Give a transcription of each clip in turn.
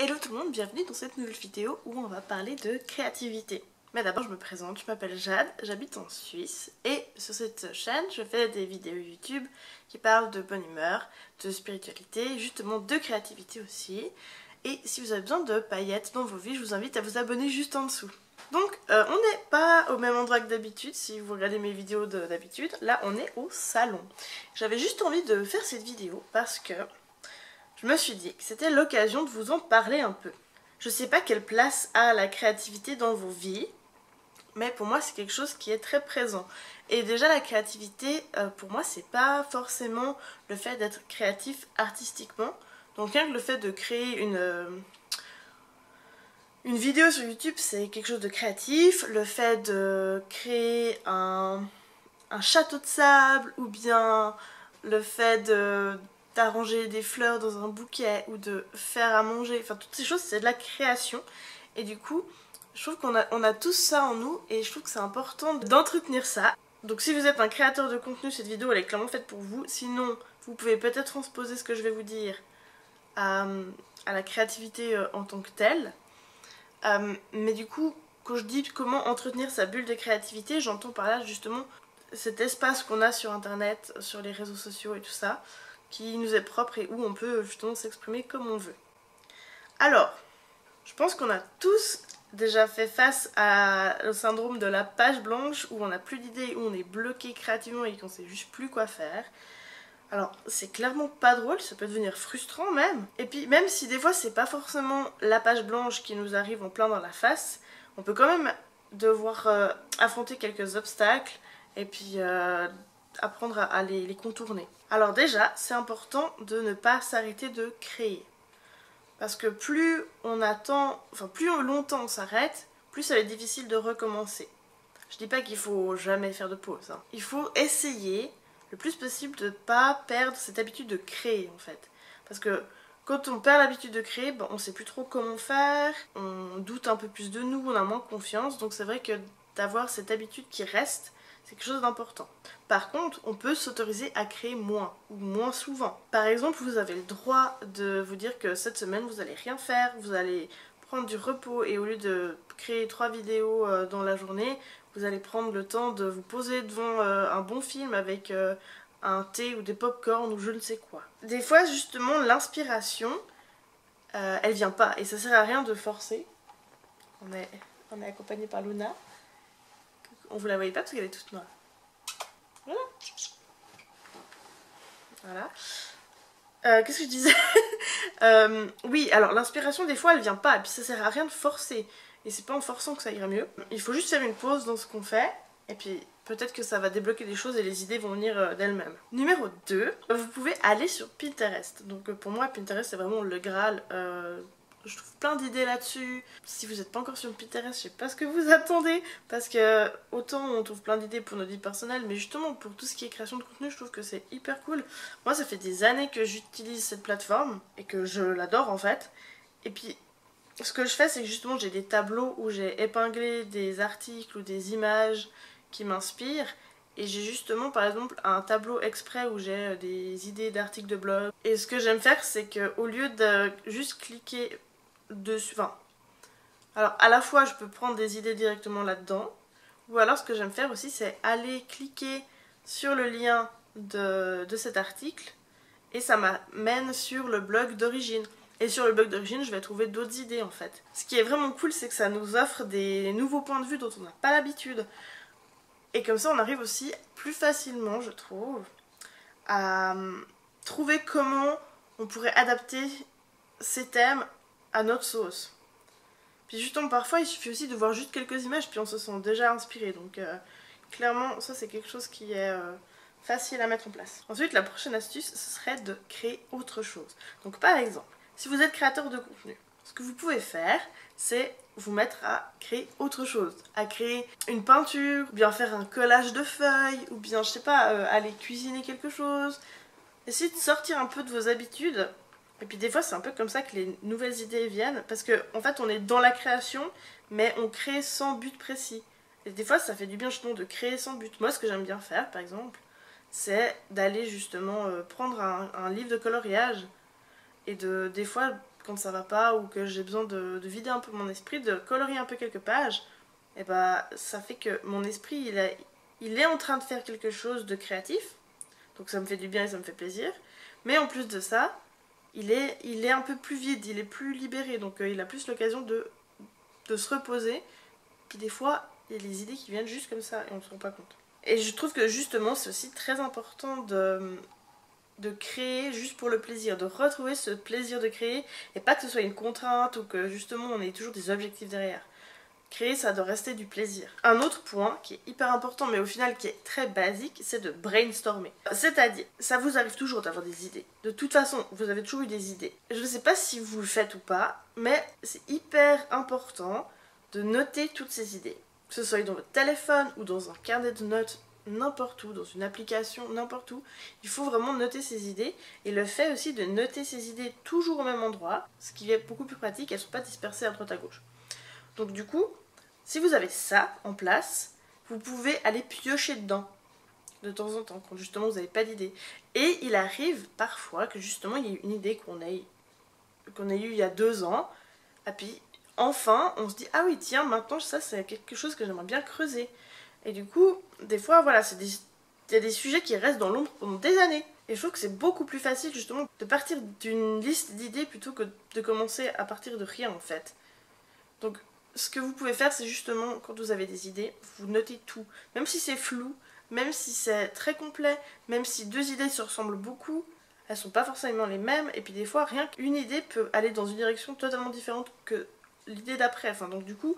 Hello tout le monde, bienvenue dans cette nouvelle vidéo où on va parler de créativité. Mais d'abord je me présente, je m'appelle Jade, j'habite en Suisse et sur cette chaîne je fais des vidéos YouTube qui parlent de bonne humeur, de spiritualité, justement de créativité aussi. Et si vous avez besoin de paillettes dans vos vies, je vous invite à vous abonner juste en dessous. Donc on n'est pas au même endroit que d'habitude, si vous regardez mes vidéos d'habitude, là on est au salon. J'avais juste envie de faire cette vidéo parce que je me suis dit que c'était l'occasion de vous en parler un peu. Je sais pas quelle place a la créativité dans vos vies, mais pour moi c'est quelque chose qui est très présent. Et déjà la créativité, pour moi c'est pas forcément le fait d'être créatif artistiquement. Donc rien que le fait de créer une vidéo sur YouTube c'est quelque chose de créatif. Le fait de créer un château de sable ou bien le fait d'arranger des fleurs dans un bouquet ou de faire à manger, enfin toutes ces choses c'est de la création et du coup je trouve qu'on a tous ça en nous et je trouve que c'est important d'entretenir ça. Donc si vous êtes un créateur de contenu, cette vidéo elle est clairement faite pour vous, sinon vous pouvez peut-être transposer ce que je vais vous dire à la créativité en tant que telle. Mais du coup quand je dis comment entretenir sa bulle de créativité, j'entends par là justement cet espace qu'on a sur internet, sur les réseaux sociaux et tout ça, qui nous est propre et où on peut justement s'exprimer comme on veut. Alors, je pense qu'on a tous déjà fait face au syndrome de la page blanche où on n'a plus d'idées, où on est bloqué créativement et qu'on sait juste plus quoi faire. Alors, c'est clairement pas drôle, ça peut devenir frustrant même. Et puis, même si des fois c'est pas forcément la page blanche qui nous arrive en plein dans la face, on peut quand même devoir affronter quelques obstacles et puis apprendre à les contourner. Alors déjà, c'est important de ne pas s'arrêter de créer. Parce que plus on attend, enfin plus longtemps on s'arrête, plus ça va être difficile de recommencer. Je dis pas qu'il faut jamais faire de pause, hein. Il faut essayer le plus possible de ne pas perdre cette habitude de créer en fait. Parce que quand on perd l'habitude de créer, on sait plus trop comment faire, on doute un peu plus de nous, on a moins confiance, donc c'est vrai que d'avoir cette habitude qui reste, c'est quelque chose d'important. Par contre, on peut s'autoriser à créer moins, ou moins souvent. Par exemple, vous avez le droit de vous dire que cette semaine, vous allez rien faire, vous allez prendre du repos et au lieu de créer 3 vidéos dans la journée, vous allez prendre le temps de vous poser devant un bon film avec un thé ou des pop-corn ou je ne sais quoi. Des fois, justement, l'inspiration, elle vient pas et ça sert à rien de forcer. On est accompagné par Luna. On vous la voyait pas parce qu'elle est toute noire. Voilà. Voilà. Qu'est-ce que je disais? Oui, alors l'inspiration des fois elle vient pas et puis ça sert à rien de forcer. Et c'est pas en forçant que ça ira mieux. Il faut juste faire une pause dans ce qu'on fait et puis peut-être que ça va débloquer des choses et les idées vont venir d'elles-mêmes. Numéro 2, vous pouvez aller sur Pinterest. Donc pour moi Pinterest c'est vraiment le Graal. Je trouve plein d'idées là-dessus. Si vous n'êtes pas encore sur Pinterest, je sais pas ce que vous attendez. Parce que autant on trouve plein d'idées pour notre vie personnelle, mais justement pour tout ce qui est création de contenu, je trouve que c'est hyper cool. Moi ça fait des années que j'utilise cette plateforme et que je l'adore en fait. Et puis ce que je fais c'est que justement j'ai des tableaux où j'ai épinglé des articles ou des images qui m'inspirent. Et j'ai justement par exemple un tableau exprès où j'ai des idées d'articles de blog. Et ce que j'aime faire c'est qu'au lieu de juste cliquer dessus, enfin, alors à la fois je peux prendre des idées directement là-dedans, ou alors ce que j'aime faire aussi c'est aller cliquer sur le lien de cet article et ça m'amène sur le blog d'origine. Et sur le blog d'origine je vais trouver d'autres idées en fait. Ce qui est vraiment cool c'est que ça nous offre des nouveaux points de vue dont on n'a pas l'habitude. Et comme ça on arrive aussi plus facilement je trouve à trouver comment on pourrait adapter ces thèmes à notre sauce. Puis justement parfois il suffit aussi de voir juste quelques images puis on se sent déjà inspiré. Donc clairement ça c'est quelque chose qui est facile à mettre en place. Ensuite la prochaine astuce ce serait de créer autre chose. Donc par exemple si vous êtes créateur de contenu, ce que vous pouvez faire c'est vous mettre à créer autre chose, à créer une peinture, ou bien faire un collage de feuilles, ou bien je sais pas, aller cuisiner quelque chose. Essayez de sortir un peu de vos habitudes. Et puis des fois c'est un peu comme ça que les nouvelles idées viennent, parce que en fait on est dans la création, mais on crée sans but précis. Et des fois ça fait du bien justement de créer sans but. Moi ce que j'aime bien faire par exemple, c'est d'aller justement prendre un livre de coloriage, et des fois quand ça va pas ou que j'ai besoin de vider un peu mon esprit, de colorier un peu quelques pages, et bah ça fait que mon esprit il est en train de faire quelque chose de créatif, donc ça me fait du bien et ça me fait plaisir, mais en plus de ça, il est un peu plus vide, il est plus libéré, donc il a plus l'occasion de se reposer, puis des fois il y a des idées qui viennent juste comme ça et on ne se rend pas compte. Et je trouve que justement c'est aussi très important de créer juste pour le plaisir, de retrouver ce plaisir de créer et pas que ce soit une contrainte ou que justement on ait toujours des objectifs derrière. Créer, ça doit rester du plaisir. Un autre point qui est hyper important mais au final qui est très basique, c'est de brainstormer. C'est-à-dire, ça vous arrive toujours d'avoir des idées. De toute façon, vous avez toujours eu des idées. Je ne sais pas si vous le faites ou pas, mais c'est hyper important de noter toutes ces idées. Que ce soit dans votre téléphone ou dans un carnet de notes, n'importe où, dans une application, n'importe où. Il faut vraiment noter ces idées. Et le fait aussi de noter ces idées toujours au même endroit, ce qui est beaucoup plus pratique, elles ne sont pas dispersées à droite à gauche. Donc du coup, si vous avez ça en place, vous pouvez aller piocher dedans de temps en temps, quand justement vous n'avez pas d'idée. Et il arrive parfois que justement il y ait une idée qu'on ait eue il y a 2 ans, et puis enfin on se dit ah oui tiens maintenant ça c'est quelque chose que j'aimerais bien creuser. Et du coup des fois voilà il y a des sujets qui restent dans l'ombre pendant des années. Et je trouve que c'est beaucoup plus facile justement de partir d'une liste d'idées plutôt que de commencer à partir de rien en fait. Donc ce que vous pouvez faire c'est justement quand vous avez des idées, vous notez tout. Même si c'est flou, même si c'est très complet, même si 2 idées se ressemblent beaucoup, elles sont pas forcément les mêmes, et puis des fois rien qu'une idée peut aller dans une direction totalement différente que l'idée d'après. Enfin donc du coup,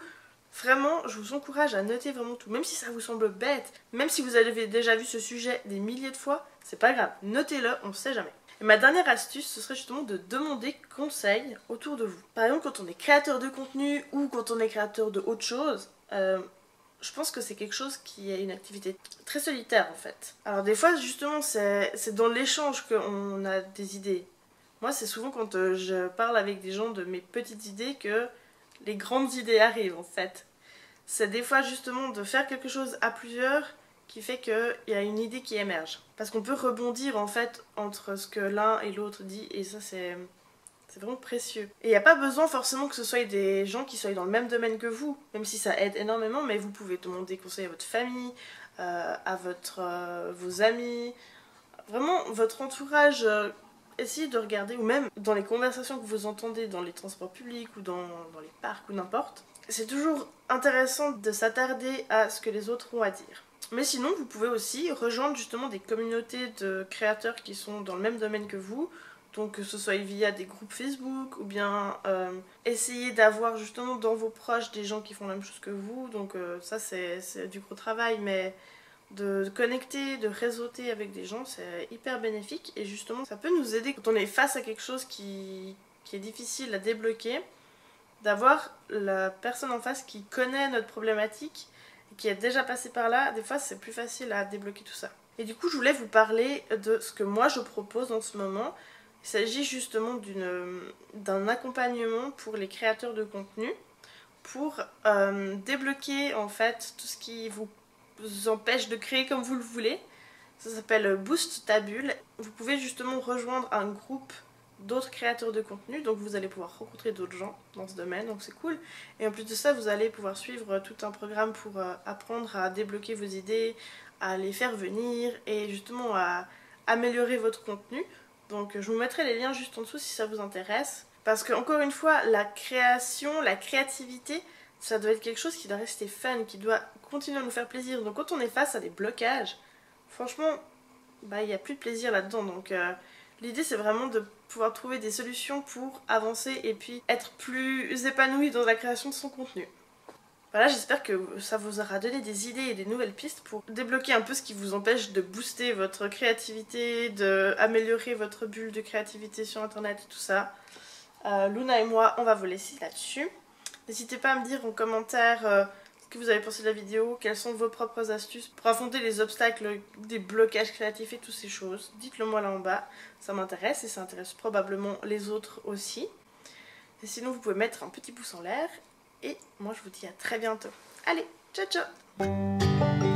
vraiment je vous encourage à noter vraiment tout, même si ça vous semble bête, même si vous avez déjà vu ce sujet des milliers de fois, c'est pas grave, notez-le, on sait jamais. Et ma dernière astuce, ce serait justement de demander conseil autour de vous. Par exemple, quand on est créateur de contenu ou quand on est créateur de autre chose, je pense que c'est quelque chose qui est une activité très solitaire en fait. Alors des fois justement c'est dans l'échange qu'on a des idées. Moi c'est souvent quand je parle avec des gens de mes petites idées que les grandes idées arrivent en fait. C'est des fois justement de faire quelque chose à plusieurs qui fait qu'il y a une idée qui émerge. Parce qu'on peut rebondir en fait entre ce que l'un et l'autre dit et ça c'est vraiment précieux. Et il n'y a pas besoin forcément que ce soit des gens qui soient dans le même domaine que vous, même si ça aide énormément, mais vous pouvez demander conseil à votre famille, à vos amis, vraiment votre entourage. Essayez de regarder, ou même dans les conversations que vous entendez dans les transports publics ou dans les parcs ou n'importe. C'est toujours intéressant de s'attarder à ce que les autres ont à dire. Mais sinon, vous pouvez aussi rejoindre justement des communautés de créateurs qui sont dans le même domaine que vous. Donc que ce soit via des groupes Facebook ou bien essayer d'avoir justement dans vos proches des gens qui font la même chose que vous. Donc ça c'est du gros travail, mais de connecter, de réseauter avec des gens c'est hyper bénéfique. Et justement ça peut nous aider quand on est face à quelque chose qui est difficile à débloquer, d'avoir la personne en face qui connaît notre problématique et qui est déjà passé par là. Des fois c'est plus facile à débloquer tout ça. Et du coup je voulais vous parler de ce que moi je propose en ce moment. Il s'agit justement d'un accompagnement pour les créateurs de contenu pour débloquer en fait tout ce qui vous empêche de créer comme vous le voulez. Ça s'appelle Boost ta bulle. Vous pouvez justement rejoindre un groupe d'autres créateurs de contenu, donc vous allez pouvoir rencontrer d'autres gens dans ce domaine, donc c'est cool. Et en plus de ça, vous allez pouvoir suivre tout un programme pour apprendre à débloquer vos idées, à les faire venir et justement à améliorer votre contenu. Donc je vous mettrai les liens juste en dessous si ça vous intéresse. Parce que encore une fois, la création, la créativité, ça doit être quelque chose qui doit rester fun, qui doit continuer à nous faire plaisir. Donc quand on est face à des blocages, franchement, il n'y a plus de plaisir là-dedans. Donc l'idée c'est vraiment de pouvoir trouver des solutions pour avancer et puis être plus épanoui dans la création de son contenu. Voilà, j'espère que ça vous aura donné des idées et des nouvelles pistes pour débloquer un peu ce qui vous empêche de booster votre créativité, d'améliorer votre bulle de créativité sur internet et tout ça. Luna et moi, on va vous laisser là-dessus. N'hésitez pas à me dire en commentaire ce que vous avez pensé de la vidéo, quelles sont vos propres astuces pour affronter les obstacles, des blocages créatifs et toutes ces choses. Dites-le moi là en bas, ça m'intéresse et ça intéresse probablement les autres aussi. Et sinon, vous pouvez mettre un petit pouce en l'air. Et moi je vous dis à très bientôt. Allez, ciao ciao!